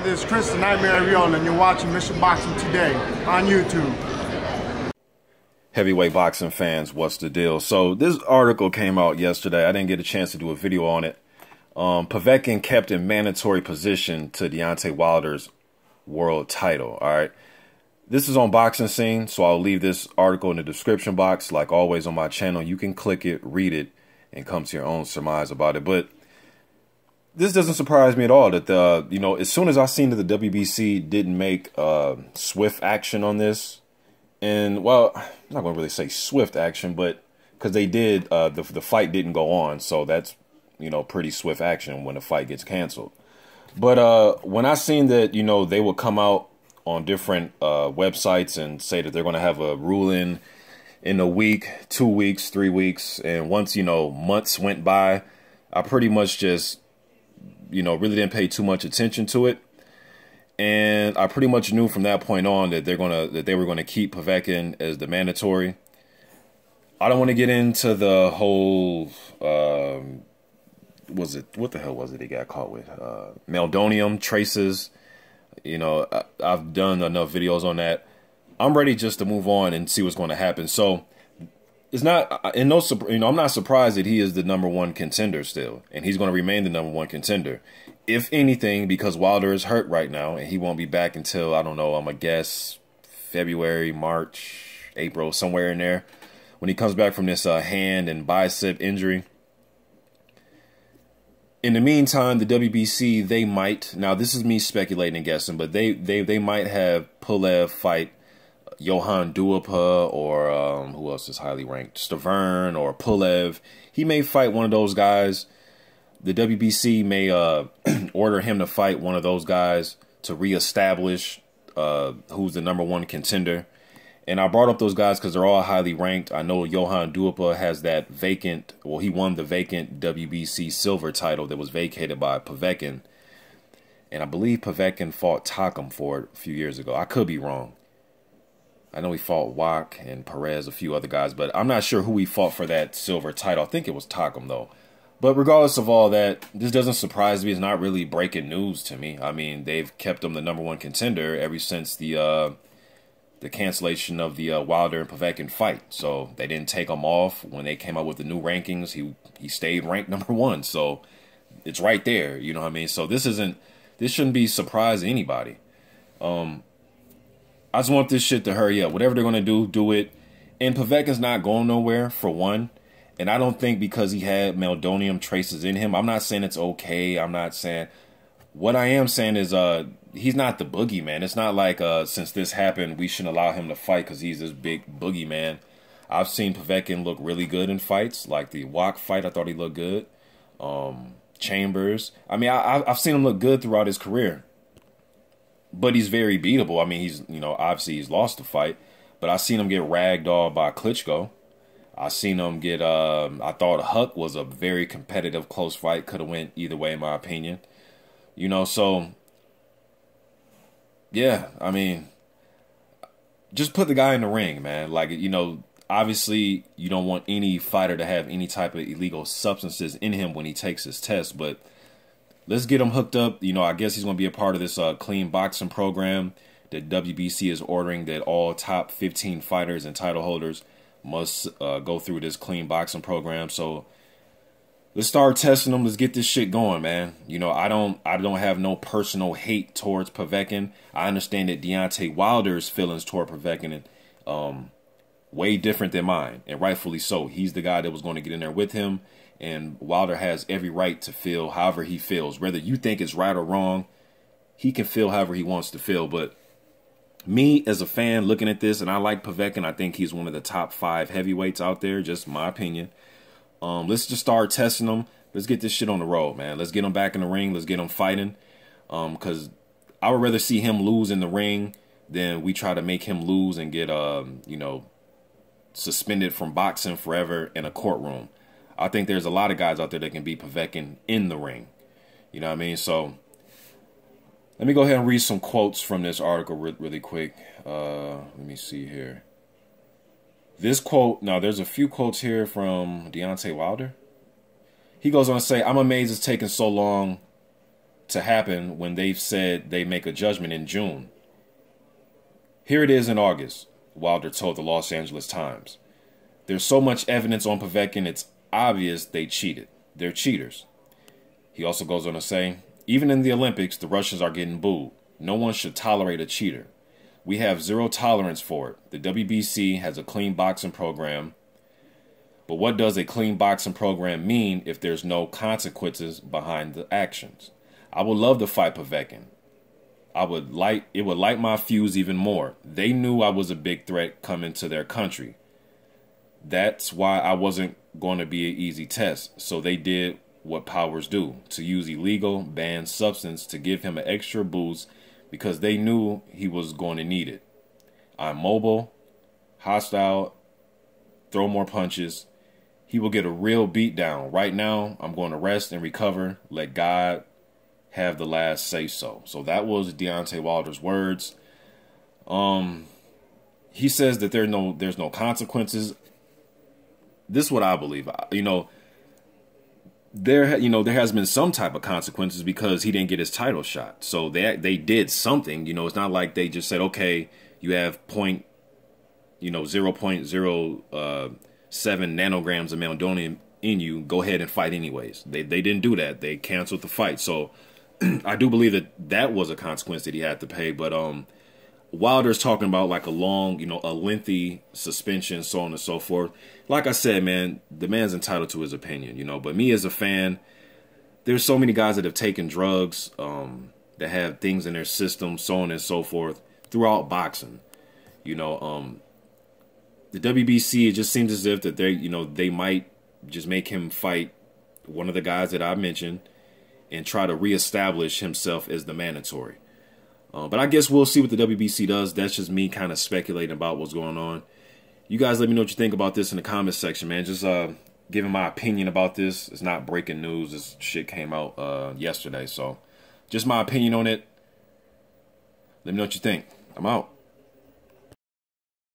This is Chris the Nightmare Viola, and you're watching Mission Boxing Today on YouTube. Heavyweight boxing fans, what's the deal? So this article came out yesterday. I didn't get a chance to do a video on it. Povetkin kept in mandatory position to Deontay Wilder's world title. All right. This is on Boxing Scene, so I'll leave this article in the description box. Like always on my channel, you can click it, read it, and come to your own surmise about it. But this doesn't surprise me at all that as soon as I seen that the WBC didn't make swift action on this, and well, I'm not going to really say swift action, but because they did, the fight didn't go on, so that's pretty swift action when the fight gets canceled. But when I seen that they would come out on different websites and say that they're going to have a ruling in a week, 2 weeks, 3 weeks, and once months went by, I pretty much just really didn't pay too much attention to it. And I pretty much knew from that point on that they were gonna keep Povetkin as the mandatory. I don't want to get into the whole what the hell was it he got caught with? Meldonium traces. I've done enough videos on that. I'm ready just to move on and see what's going to happen. So it's not, I'm not surprised that he is the #1 contender still, and he's going to remain the #1 contender. If anything, because Wilder is hurt right now, and he won't be back until, I don't know, I'm going to guess February, March, April, somewhere in there, when he comes back from this hand and bicep injury. In the meantime, the WBC, they might, now this is me speculating and guessing, but they might have Pulev fight Johan Duhaupas, or who else is highly ranked? Stavern or Pulev. He may fight one of those guys. The WBC may order him to fight one of those guys to reestablish who's the #1 contender. And I brought up those guys because they're all highly ranked. I know Johan Duhaupas has that vacant, well, he won the vacant WBC silver title that was vacated by Povetkin. And I believe Povetkin fought Takam for it a few years ago. I could be wrong. I know he fought Wak and Perez, a few other guys, but I'm not sure who he fought for that silver title. I think it was Takam, though. But regardless of all that, this doesn't surprise me. It's not really breaking news to me. I mean, they've kept him the #1 contender ever since the cancellation of the Wilder and Povetkin fight. So they didn't take him off when they came out with the new rankings. He stayed ranked #1. So it's right there. You know what I mean? So this shouldn't be surprising anybody. I just want this shit to hurry up. Whatever they're going to do, do it. And Povetkin's not going nowhere, for one. And I don't think because he had meldonium traces in him, I'm not saying it's okay. I'm not saying... What I am saying is he's not the boogeyman. It's not like since this happened, we shouldn't allow him to fight because he's this big boogeyman. I've seen Povetkin look really good in fights. Like the Wak fight, I thought he looked good. Chambers. I mean, I've seen him look good throughout his career. But he's very beatable. I mean, he's, obviously he's lost the fight. But I've seen him get ragdolled by Klitschko. I've seen him get, I thought Huck was a very competitive, close fight. Could have went either way, in my opinion. So, yeah, I mean, just put the guy in the ring, man. Like, obviously you don't want any fighter to have any type of illegal substances in him when he takes his test, but let's get him hooked up. I guess he's going to be a part of this clean boxing program that WBC is ordering, that all top 15 fighters and title holders must go through this clean boxing program. So let's start testing them. Let's get this shit going, man. I don't have no personal hate towards Povetkin. I understand that Deontay Wilder's feelings toward Povetkin way different than mine, and rightfully so. He's the guy that was going to get in there with him, and Wilder has every right to feel however he feels. Whether you think it's right or wrong, he can feel however he wants to feel. But me, as a fan, looking at this, and I like Povetkin, I think he's one of the top 5 heavyweights out there, just my opinion. Let's just start testing them. Let's get this shit on the road, man. Let's get him back in the ring. Let's get him fighting. Because I would rather see him lose in the ring than we try to make him lose and get, suspended from boxing forever in a courtroom. I think there's a lot of guys out there that can beat Povetkin in the ring. You know what I mean? So let me go ahead and read some quotes from this article really quick. Let me see here. This quote, now there's a few quotes here from Deontay Wilder. He goes on to say, "I'm amazed it's taken so long to happen when they've said they make a judgment in June. Here it is in August, Wilder told the Los Angeles Times. There's so much evidence on Povetkin, it's obvious they cheated. They're cheaters. He also goes on to say, even in the Olympics, the Russians are getting booed. No one should tolerate a cheater. We have zero tolerance for it. The WBC has a clean boxing program. But what does a clean boxing program mean if there's no consequences behind the actions? I would love to fight Povetkin. It would light my fuse even more. They knew I was a big threat coming to their country. That's why I wasn't going to be an easy test. So they did what powers do, to use illegal, banned substance to give him an extra boost because they knew he was going to need it. I'm mobile, hostile, throw more punches. He will get a real beat down. Right now, I'm going to rest and recover. Let God have the last say so. So that was Deontay Wilder's words. He says that there's no consequences. This is what I believe. There has been some type of consequences because he didn't get his title shot. So they did something. It's not like they just said, okay, you have 0.07 nanograms of meldonium in you. Go ahead and fight anyways. They didn't do that. They canceled the fight. So I do believe that was a consequence that he had to pay. But Wilder's talking about like a long, a lengthy suspension, so on and so forth. Like I said, man, the man's entitled to his opinion, But me as a fan, there's so many guys that have taken drugs, that have things in their system, so on and so forth, throughout boxing. The WBC, it just seems as if that they might just make him fight one of the guys that I mentioned and try to reestablish himself as the mandatory. But I guess we'll see what the WBC does. That's just me kind of speculating about what's going on. You guys let me know what you think about this in the comments section, man. Just giving my opinion about this. It's not breaking news. This shit came out yesterday. So just my opinion on it. Let me know what you think. I'm out.